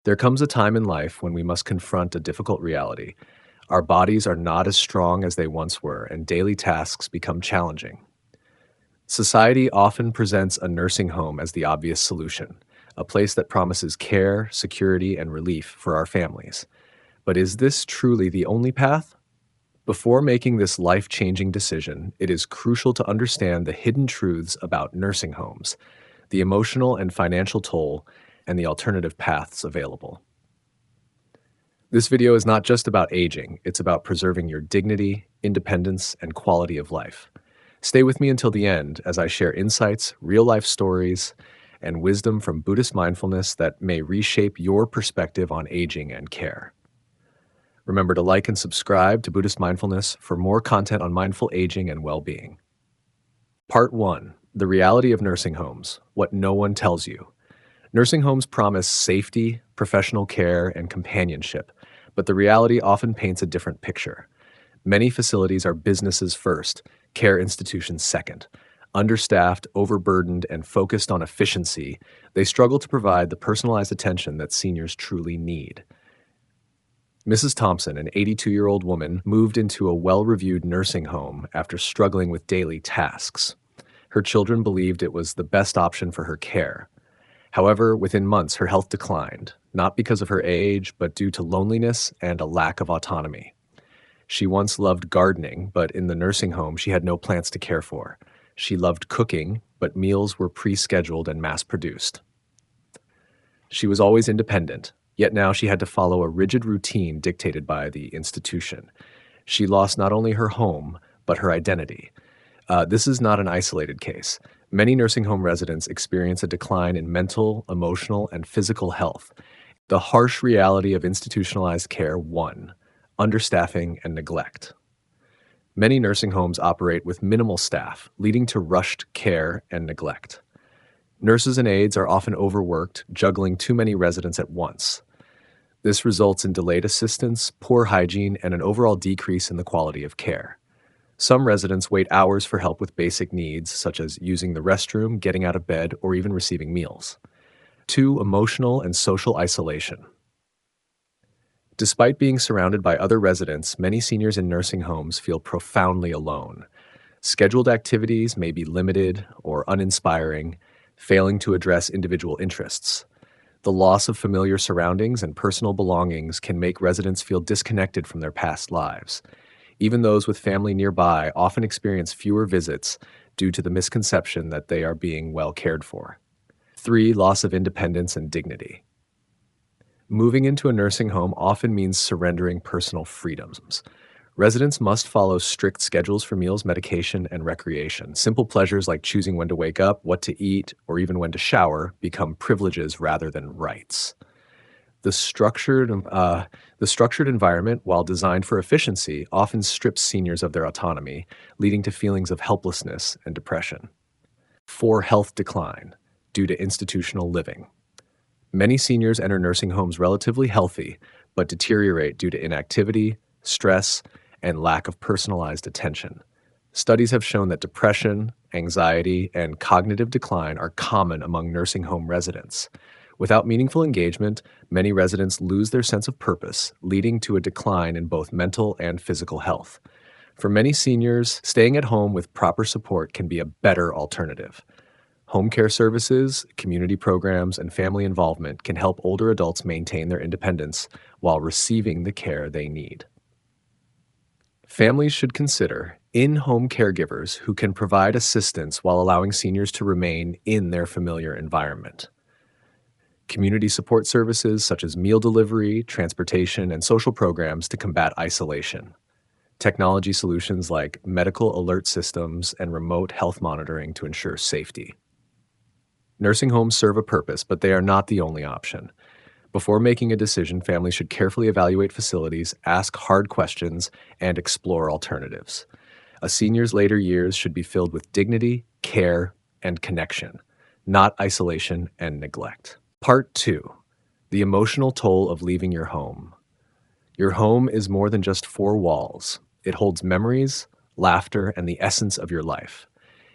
There comes a time in life when we must confront a difficult reality. Our bodies are not as strong as they once were, and daily tasks become challenging. Society often presents a nursing home as the obvious solution, a place that promises care, security, and relief for our families. But is this truly the only path? Before making this life changing decision, it is crucial to understand the hidden truths about nursing homes, the emotional and financial toll, and the alternative paths available. This video is not just about aging, it's about preserving your dignity, independence, and quality of life. Stay with me until the end as I share insights, real life stories, and wisdom from Buddhist mindfulness that may reshape your perspective on aging and care. Remember to like and subscribe to Buddhist Mindfulness for more content on mindful aging and well-being. Part 1. The Reality of Nursing Homes, What No One Tells You. Nursing homes promise safety, professional care, and companionship, but the reality often paints a different picture. Many facilities are businesses first, care institutions second. Understaffed, overburdened, and focused on efficiency, they struggle to provide the personalized attention that seniors truly need. Mrs. Thompson, an 82-year-old woman, moved into a well-reviewed nursing home after struggling with daily tasks. Her children believed it was the best option for her care. However, within months, her health declined, not because of her age, but due to loneliness and a lack of autonomy. She once loved gardening, but in the nursing home, she had no plants to care for. She loved cooking, but meals were pre-scheduled and mass-produced. She was always independent, yet now she had to follow a rigid routine dictated by the institution. She lost not only her home, but her identity. This is not an isolated case. Many nursing home residents experience a decline in mental, emotional, and physical health. The harsh reality of institutionalized care: 1. Understaffing and neglect. Many nursing homes operate with minimal staff, leading to rushed care and neglect. Nurses and aides are often overworked, juggling too many residents at once. This results in delayed assistance, poor hygiene, and an overall decrease in the quality of care. Some residents wait hours for help with basic needs, such as using the restroom, getting out of bed, or even receiving meals. 2. Emotional and social isolation. Despite being surrounded by other residents, many seniors in nursing homes feel profoundly alone. Scheduled activities may be limited or uninspiring, failing to address individual interests. The loss of familiar surroundings and personal belongings can make residents feel disconnected from their past lives. Even those with family nearby often experience fewer visits due to the misconception that they are being well cared for. 3. Loss of independence and dignity. Moving into a nursing home often means surrendering personal freedoms. Residents must follow strict schedules for meals, medication, and recreation. Simple pleasures like choosing when to wake up, what to eat, or even when to shower become privileges rather than rights. The structured environment, while designed for efficiency, often strips seniors of their autonomy, leading to feelings of helplessness and depression. 4. Health decline due to institutional living. Many seniors enter nursing homes relatively healthy, but deteriorate due to inactivity, stress, and lack of personalized attention. Studies have shown that depression, anxiety, and cognitive decline are common among nursing home residents. Without meaningful engagement, many residents lose their sense of purpose, leading to a decline in both mental and physical health. For many seniors, staying at home with proper support can be a better alternative. Home care services, community programs, and family involvement can help older adults maintain their independence while receiving the care they need. Families should consider in-home caregivers who can provide assistance while allowing seniors to remain in their familiar environment. Community support services such as meal delivery, transportation, and social programs to combat isolation. Technology solutions like medical alert systems and remote health monitoring to ensure safety. Nursing homes serve a purpose, but they are not the only option. Before making a decision, families should carefully evaluate facilities, ask hard questions, and explore alternatives. A senior's later years should be filled with dignity, care, and connection, not isolation and neglect. Part 2. The emotional toll of leaving your home. Your home is more than just four walls. It holds memories, laughter, and the essence of your life.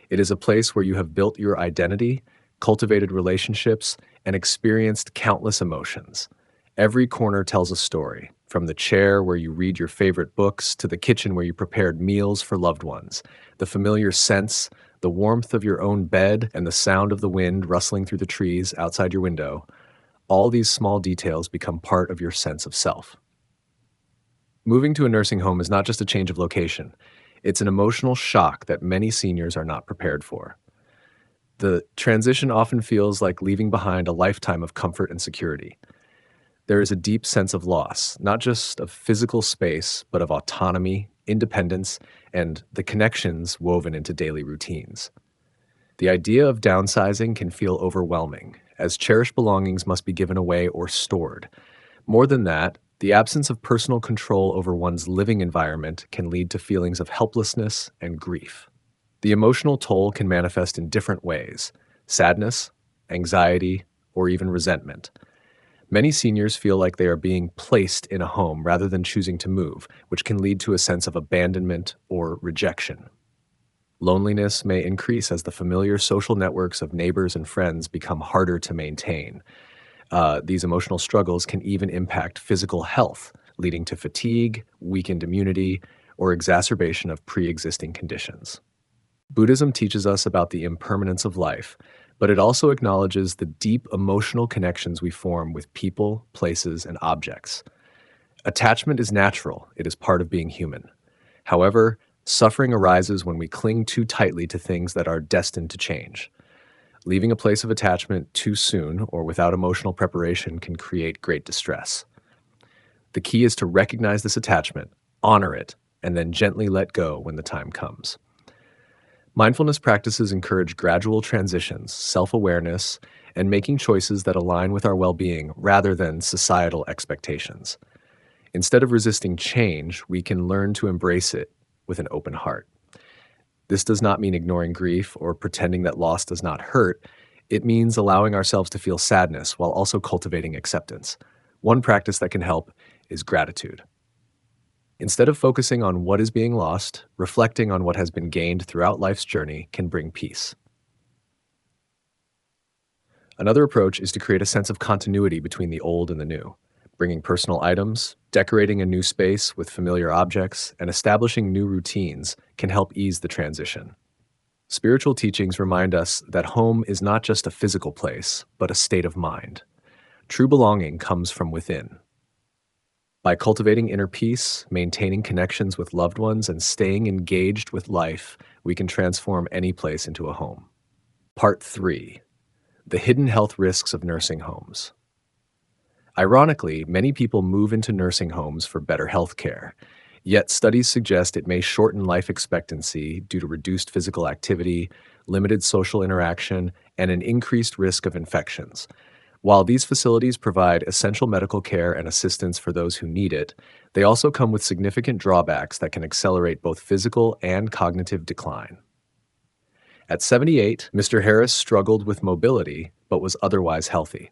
It is a place where you have built your identity, cultivated relationships, and experienced countless emotions. Every corner tells a story, from the chair where you read your favorite books to the kitchen where you prepared meals for loved ones. The familiar scents, the warmth of your own bed, and the sound of the wind rustling through the trees outside your window, all these small details become part of your sense of self. Moving to a nursing home is not just a change of location, it's an emotional shock that many seniors are not prepared for. The transition often feels like leaving behind a lifetime of comfort and security. There is a deep sense of loss, not just of physical space, but of autonomy, independence, and the connections woven into daily routines. The idea of downsizing can feel overwhelming, as cherished belongings must be given away or stored. More than that, the absence of personal control over one's living environment can lead to feelings of helplessness and grief. The emotional toll can manifest in different ways: sadness, anxiety, or even resentment. Many seniors feel like they are being placed in a home rather than choosing to move, which can lead to a sense of abandonment or rejection. Loneliness may increase as the familiar social networks of neighbors and friends become harder to maintain. These emotional struggles can even impact physical health, leading to fatigue, weakened immunity, or exacerbation of pre existing conditions. Buddhism teaches us about the impermanence of life, but it also acknowledges the deep emotional connections we form with people, places, and objects. Attachment is natural, it is part of being human. However, suffering arises when we cling too tightly to things that are destined to change. Leaving a place of attachment too soon or without emotional preparation can create great distress. The key is to recognize this attachment, honor it, and then gently let go when the time comes. Mindfulness practices encourage gradual transitions, self awareness, and making choices that align with our well being rather than societal expectations. Instead of resisting change, we can learn to embrace it with an open heart. This does not mean ignoring grief or pretending that loss does not hurt. It means allowing ourselves to feel sadness while also cultivating acceptance. One practice that can help is gratitude. Instead of focusing on what is being lost, reflecting on what has been gained throughout life's journey can bring peace. Another approach is to create a sense of continuity between the old and the new. Bringing personal items, decorating a new space with familiar objects, and establishing new routines can help ease the transition. Spiritual teachings remind us that home is not just a physical place, but a state of mind. True belonging comes from within. By cultivating inner peace, maintaining connections with loved ones, and staying engaged with life, we can transform any place into a home. Part 3: The hidden health risks of nursing homes. Ironically, many people move into nursing homes for better health care. Yet studies suggest it may shorten life expectancy due to reduced physical activity, limited social interaction, and an increased risk of infections. While these facilities provide essential medical care and assistance for those who need it, they also come with significant drawbacks that can accelerate both physical and cognitive decline. At 78, Mr. Harris struggled with mobility but was otherwise healthy.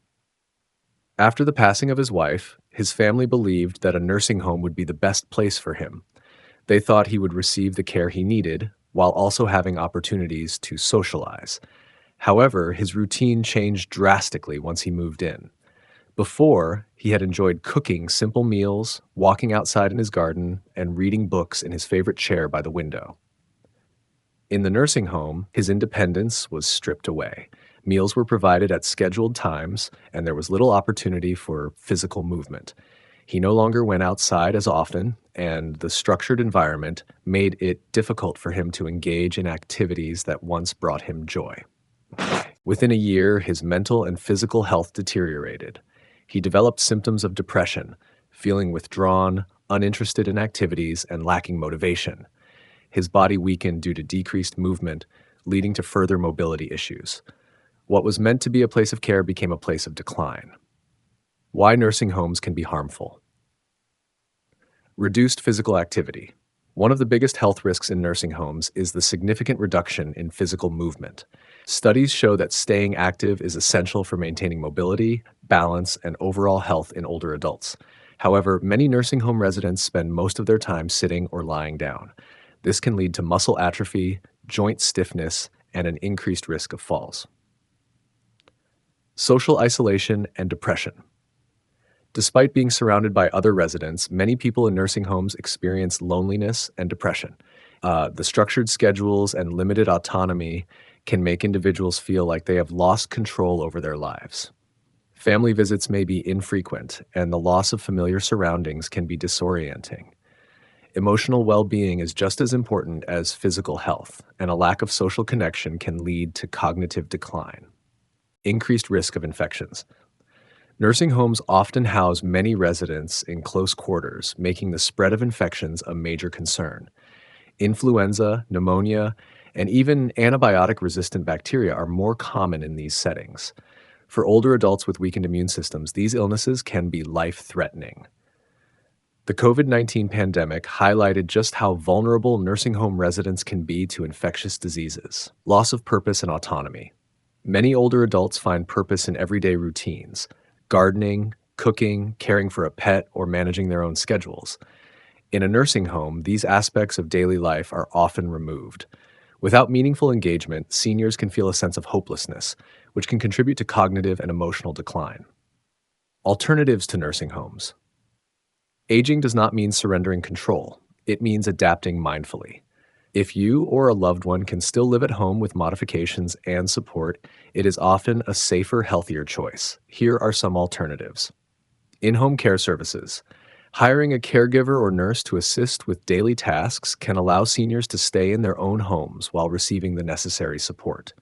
After the passing of his wife, his family believed that a nursing home would be the best place for him. They thought he would receive the care he needed while also having opportunities to socialize. However, his routine changed drastically once he moved in. Before, he had enjoyed cooking simple meals, walking outside in his garden, and reading books in his favorite chair by the window. In the nursing home, his independence was stripped away. Meals were provided at scheduled times, and there was little opportunity for physical movement. He no longer went outside as often, and the structured environment made it difficult for him to engage in activities that once brought him joy. Within a year, his mental and physical health deteriorated. He developed symptoms of depression, feeling withdrawn, uninterested in activities, and lacking motivation. His body weakened due to decreased movement, leading to further mobility issues. What was meant to be a place of care became a place of decline. Why nursing homes can be harmful. Reduced physical activity. One of the biggest health risks in nursing homes is the significant reduction in physical movement. Studies show that staying active is essential for maintaining mobility, balance, and overall health in older adults. However, many nursing home residents spend most of their time sitting or lying down. This can lead to muscle atrophy, joint stiffness, and an increased risk of falls. Social isolation and depression. Despite being surrounded by other residents, many people in nursing homes experience loneliness and depression. The structured schedules and limited autonomy can make individuals feel like they have lost control over their lives. Family visits may be infrequent, and the loss of familiar surroundings can be disorienting. Emotional well being is just as important as physical health, and a lack of social connection can lead to cognitive decline. Increased risk of infections. Nursing homes often house many residents in close quarters, making the spread of infections a major concern. Influenza, pneumonia, and even antibiotic resistant bacteria are more common in these settings. For older adults with weakened immune systems, these illnesses can be life threatening. The COVID-19 pandemic highlighted just how vulnerable nursing home residents can be to infectious diseases. Loss of purpose and autonomy. Many older adults find purpose in everyday routines: gardening, cooking, caring for a pet, or managing their own schedules. In a nursing home, these aspects of daily life are often removed. Without meaningful engagement, seniors can feel a sense of hopelessness, which can contribute to cognitive and emotional decline. Alternatives to nursing homes. Aging does not mean surrendering control. It means adapting mindfully. If you or a loved one can still live at home with modifications and support, it is often a safer, healthier choice. Here are some alternatives. In-home care services. Hiring a caregiver or nurse to assist with daily tasks can allow seniors to stay in their own homes while receiving the necessary support.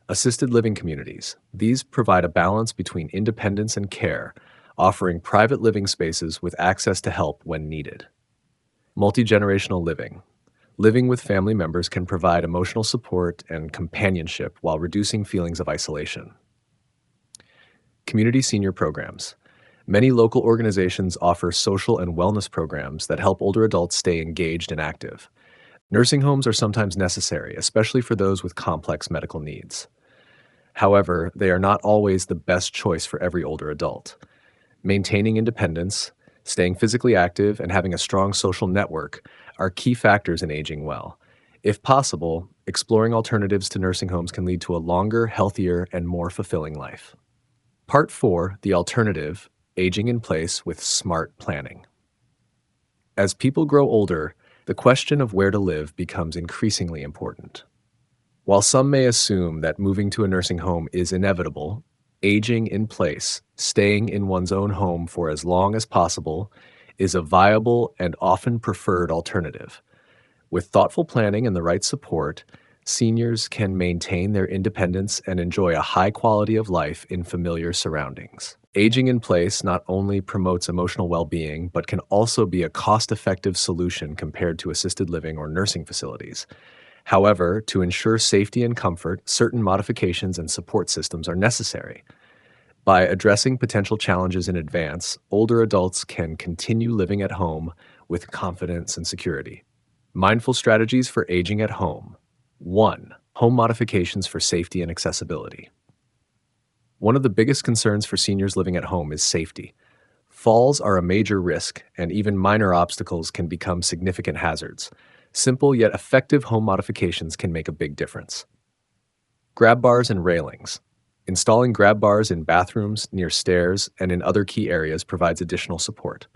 Assisted living communities. These provide a balance between independence and care, offering private living spaces with access to help when needed. Multi-generational living. Living with family members can provide emotional support and companionship while reducing feelings of isolation. Community senior programs. Many local organizations offer social and wellness programs that help older adults stay engaged and active. Nursing homes are sometimes necessary, especially for those with complex medical needs. However, they are not always the best choice for every older adult. Maintaining independence, staying physically active, and having a strong social network are key factors in aging well. If possible, exploring alternatives to nursing homes can lead to a longer, healthier, and more fulfilling life. Part 4, The Alternative: Aging in Place with Smart Planning. As people grow older, the question of where to live becomes increasingly important. While some may assume that moving to a nursing home is inevitable, aging in place, staying in one's own home for as long as possible, is a viable and often preferred alternative. With thoughtful planning and the right support, seniors can maintain their independence and enjoy a high quality of life in familiar surroundings. Aging in place not only promotes emotional well-being, but can also be a cost-effective solution compared to assisted living or nursing facilities. However, to ensure safety and comfort, certain modifications and support systems are necessary. By addressing potential challenges in advance, older adults can continue living at home with confidence and security. Mindful strategies for aging at home. 1. Home modifications for safety and accessibility. One of the biggest concerns for seniors living at home is safety. Falls are a major risk, and even minor obstacles can become significant hazards. Simple yet effective home modifications can make a big difference. Grab bars and railings. Installing grab bars in bathrooms, near stairs, and in other key areas provides additional support.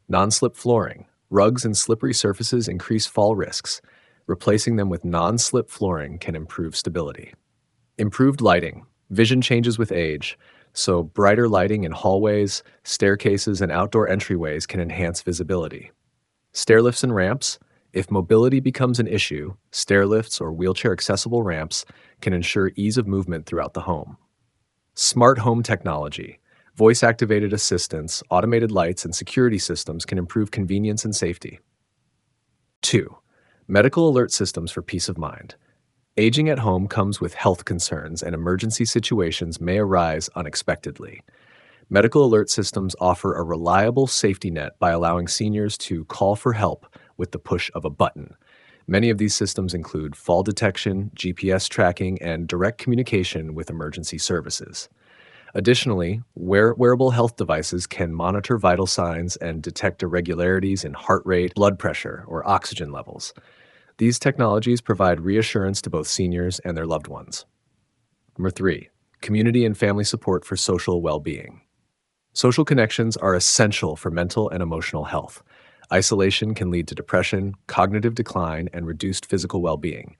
Non-slip flooring. Rugs and slippery surfaces increase fall risks. Replacing them with non-slip flooring can improve stability. Improved lighting. Vision changes with age, so brighter lighting in hallways, staircases, and outdoor entryways can enhance visibility. Stairlifts and ramps. If mobility becomes an issue, stairlifts or wheelchair-accessible ramps can ensure ease of movement throughout the home. Smart home technology. Voice-activated assistants, automated lights, and security systems can improve convenience and safety. 2. Medical alert systems for peace of mind. Aging at home comes with health concerns, and emergency situations may arise unexpectedly. Medical alert systems offer a reliable safety net by allowing seniors to call for help with the push of a button. Many of these systems include fall detection, GPS tracking, and direct communication with emergency services. Additionally, wearable health devices can monitor vital signs and detect irregularities in heart rate, blood pressure, or oxygen levels. These technologies provide reassurance to both seniors and their loved ones. Number 3, community and family support for social well-being. Social connections are essential for mental and emotional health. Isolation can lead to depression, cognitive decline, and reduced physical well being.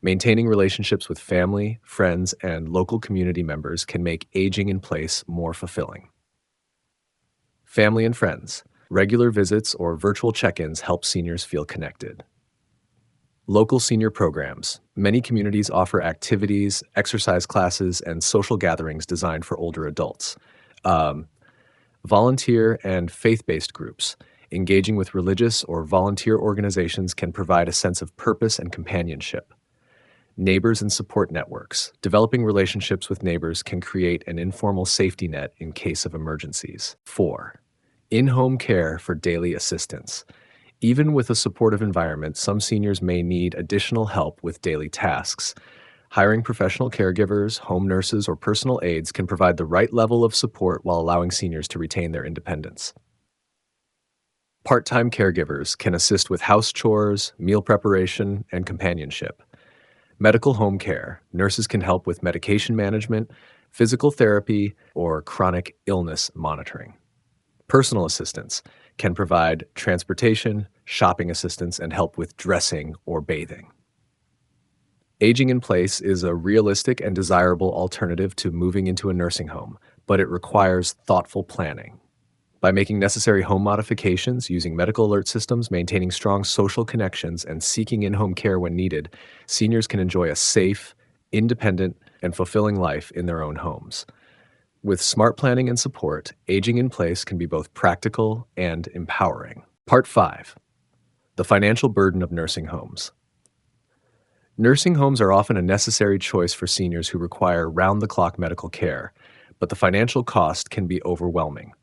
Maintaining relationships with family, friends, and local community members can make aging in place more fulfilling. Family and friends. Regular visits or virtual check ins help seniors feel connected. Local senior programs. Many communities offer activities, exercise classes, and social gatherings designed for older adults. Um, Volunteer and faith based groups. Engaging with religious or volunteer organizations can provide a sense of purpose and companionship. Neighbors and support networks. Developing relationships with neighbors can create an informal safety net in case of emergencies. 4. In home care for daily assistance. Even with a supportive environment, some seniors may need additional help with daily tasks. Hiring professional caregivers, home nurses, or personal aides can provide the right level of support while allowing seniors to retain their independence. Part time caregivers can assist with house chores, meal preparation, and companionship. Medical home care. Nurses can help with medication management, physical therapy, or chronic illness monitoring. Personal assistants can provide transportation, shopping assistance, and help with dressing or bathing. Aging in place is a realistic and desirable alternative to moving into a nursing home, but it requires thoughtful planning. By making necessary home modifications, using medical alert systems, maintaining strong social connections, and seeking in home care when needed, seniors can enjoy a safe, independent, and fulfilling life in their own homes. With smart planning and support, aging in place can be both practical and empowering. Part 5. The financial burden of nursing homes. Nursing homes are often a necessary choice for seniors who require round-the-clock medical care, but the financial cost can be overwhelming.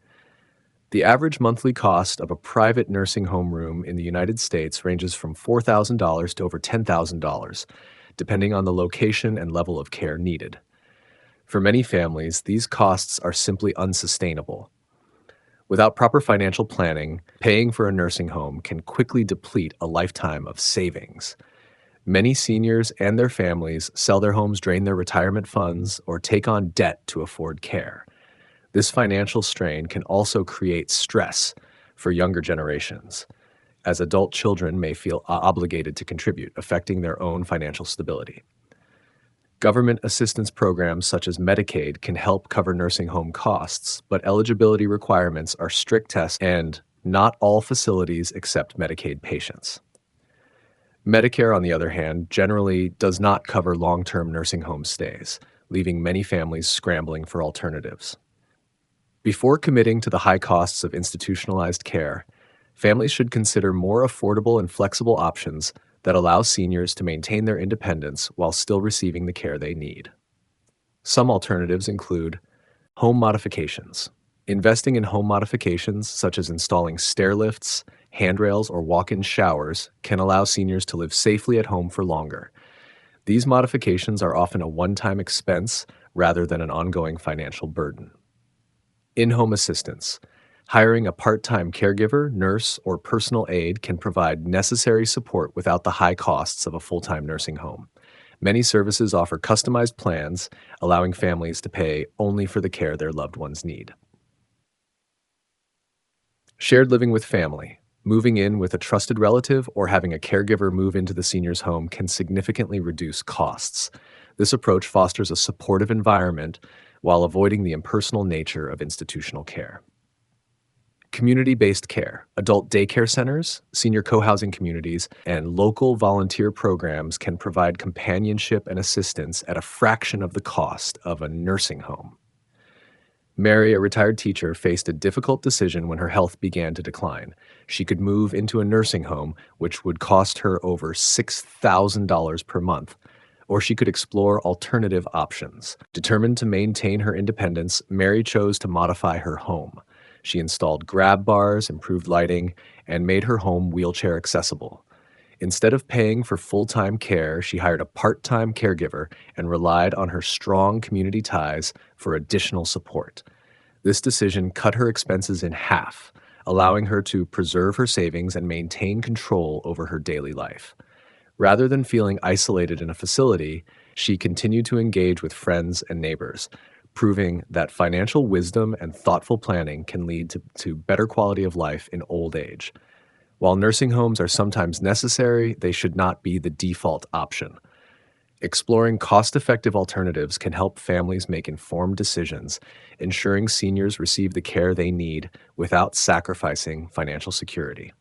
The average monthly cost of a private nursing home room in the United States ranges from $4,000 to over $10,000, depending on the location and level of care needed. For many families, these costs are simply unsustainable. Without proper financial planning, paying for a nursing home can quickly deplete a lifetime of savings. Many seniors and their families sell their homes, drain their retirement funds, or take on debt to afford care. This financial strain can also create stress for younger generations, as adult children may feel obligated to contribute, affecting their own financial stability. Government assistance programs such as Medicaid can help cover nursing home costs, but eligibility requirements are strict tests and not all facilities accept Medicaid patients. Medicare, on the other hand, generally does not cover long-term nursing home stays, leaving many families scrambling for alternatives. Before committing to the high costs of institutionalized care, families should consider more affordable and flexible options that allow seniors to maintain their independence while still receiving the care they need. Some alternatives include home modifications. Investing in home modifications, such as installing stair lifts, handrails, or walk-in showers, can allow seniors to live safely at home for longer. These modifications are often a one-time expense rather than an ongoing financial burden. In-home assistance. Hiring a part-time caregiver, nurse, or personal aide can provide necessary support without the high costs of a full-time nursing home. Many services offer customized plans, allowing families to pay only for the care their loved ones need. Shared living with family. Moving in with a trusted relative or having a caregiver move into the senior's home can significantly reduce costs. This approach fosters a supportive environment while avoiding the impersonal nature of institutional care. Community-based care. Adult daycare centers, senior co-housing communities, and local volunteer programs can provide companionship and assistance at a fraction of the cost of a nursing home. Mary, a retired teacher, faced a difficult decision when her health began to decline. She could move into a nursing home, which would cost her over $6,000 per month, or she could explore alternative options. Determined to maintain her independence, Mary chose to modify her home. She installed grab bars, improved lighting, and made her home wheelchair accessible. Instead of paying for full-time care, she hired a part-time caregiver and relied on her strong community ties for additional support. This decision cut her expenses in half, allowing her to preserve her savings and maintain control over her daily life. Rather than feeling isolated in a facility, she continued to engage with friends and neighbors, proving that financial wisdom and thoughtful planning can lead to better quality of life in old age. While nursing homes are sometimes necessary, they should not be the default option. Exploring cost effective alternatives can help families make informed decisions, ensuring seniors receive the care they need without sacrificing financial security.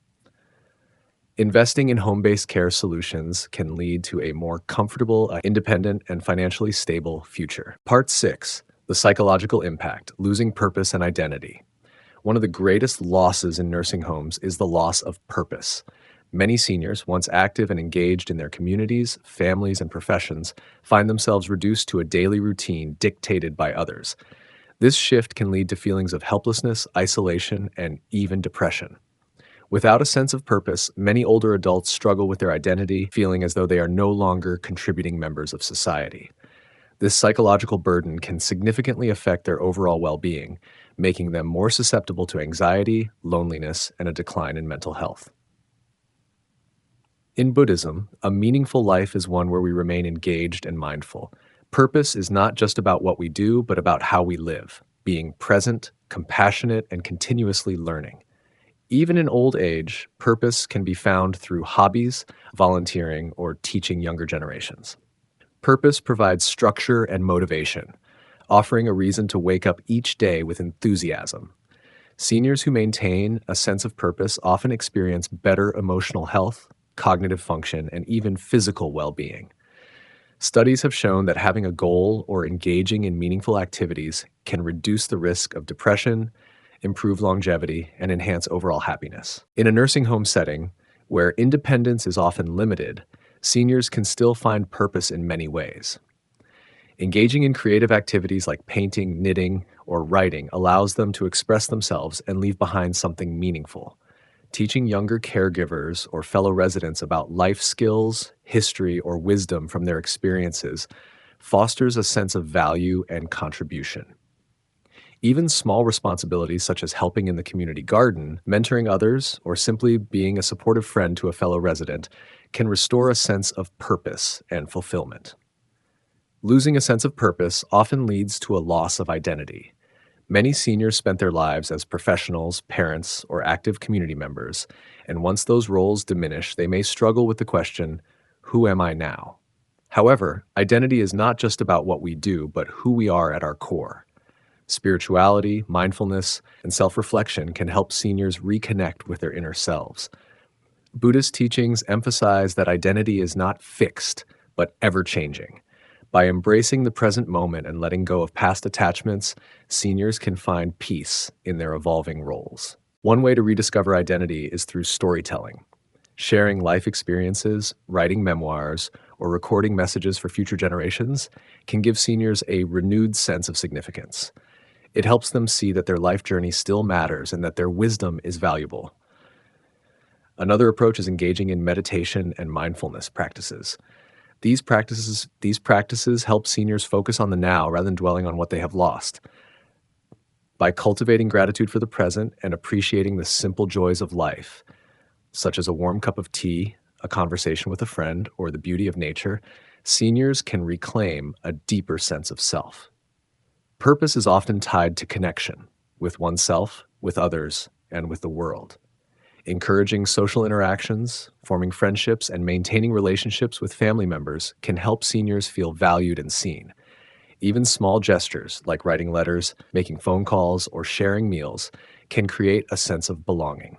Investing in home based care solutions can lead to a more comfortable, independent, and financially stable future. Part 6: The Psychological Impact: Losing Purpose and Identity. One of the greatest losses in nursing homes is the loss of purpose. Many seniors, once active and engaged in their communities, families, and professions, find themselves reduced to a daily routine dictated by others. This shift can lead to feelings of helplessness, isolation, and even depression. Without a sense of purpose, many older adults struggle with their identity, feeling as though they are no longer contributing members of society. This psychological burden can significantly affect their overall well being, making them more susceptible to anxiety, loneliness, and a decline in mental health. In Buddhism, a meaningful life is one where we remain engaged and mindful. Purpose is not just about what we do, but about how we live, being present, compassionate, and continuously learning. Even in old age, purpose can be found through hobbies, volunteering, or teaching younger generations. Purpose provides structure and motivation, offering a reason to wake up each day with enthusiasm. Seniors who maintain a sense of purpose often experience better emotional health, cognitive function, and even physical well-being. Studies have shown that having a goal or engaging in meaningful activities can reduce the risk of depression, improve longevity, and enhance overall happiness. In a nursing home setting, where independence is often limited, seniors can still find purpose in many ways. Engaging in creative activities like painting, knitting, or writing allows them to express themselves and leave behind something meaningful. Teaching younger caregivers or fellow residents about life skills, history, or wisdom from their experiences fosters a sense of value and contribution. Even small responsibilities such as helping in the community garden, mentoring others, or simply being a supportive friend to a fellow resident can restore a sense of purpose and fulfillment. Losing a sense of purpose often leads to a loss of identity. Many seniors spent their lives as professionals, parents, or active community members, and once those roles diminish, they may struggle with the question, who am I now? However, identity is not just about what we do, but who we are at our core. Spirituality, mindfulness, and self-reflection can help seniors reconnect with their inner selves. Buddhist teachings emphasize that identity is not fixed, but ever-changing. By embracing the present moment and letting go of past attachments, seniors can find peace in their evolving roles. One way to rediscover identity is through storytelling. Sharing life experiences, writing memoirs, or recording messages for future generations can give seniors a renewed sense of significance. It helps them see that their life journey still matters and that their wisdom is valuable. Another approach is engaging in meditation and mindfulness practices. These practices help seniors focus on the now rather than dwelling on what they have lost. By cultivating gratitude for the present and appreciating the simple joys of life, such as a warm cup of tea, a conversation with a friend, or the beauty of nature, seniors can reclaim a deeper sense of self. Purpose is often tied to connection with oneself, with others, and with the world. Encouraging social interactions, forming friendships, and maintaining relationships with family members can help seniors feel valued and seen. Even small gestures like writing letters, making phone calls, or sharing meals can create a sense of belonging.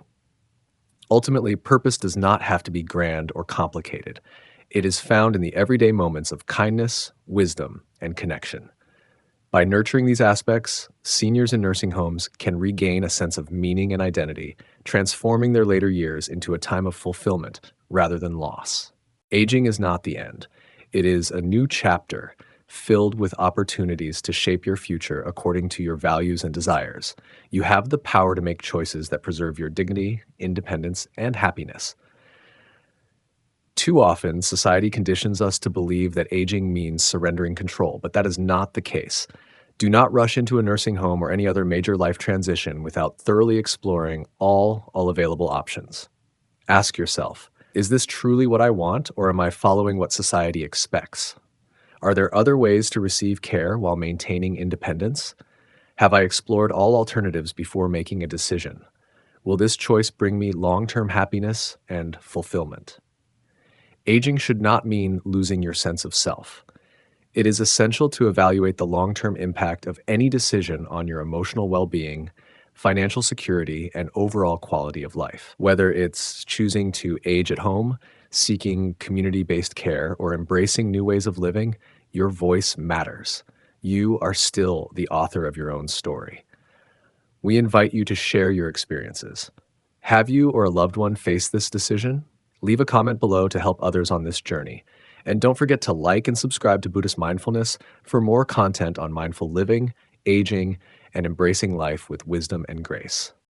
Ultimately, purpose does not have to be grand or complicated. It is found in the everyday moments of kindness, wisdom, and connection. By nurturing these aspects, seniors in nursing homes can regain a sense of meaning and identity, transforming their later years into a time of fulfillment rather than loss. Aging is not the end. It is a new chapter filled with opportunities to shape your future according to your values and desires. You have the power to make choices that preserve your dignity, independence, and happiness. Too often, society conditions us to believe that aging means surrendering control, but that is not the case. Do not rush into a nursing home or any other major life transition without thoroughly exploring all available options. Ask yourself, is this truly what I want, or am I following what society expects? Are there other ways to receive care while maintaining independence? Have I explored all alternatives before making a decision? Will this choice bring me long term happiness and fulfillment? Aging should not mean losing your sense of self. It is essential to evaluate the long term impact of any decision on your emotional well being, financial security, and overall quality of life. Whether it's choosing to age at home, seeking community based care, or embracing new ways of living, your voice matters. You are still the author of your own story. We invite you to share your experiences. Have you or a loved one faced this decision? Leave a comment below to help others on this journey. And don't forget to like and subscribe to Buddhist Mindfulness for more content on mindful living, aging, and embracing life with wisdom and grace.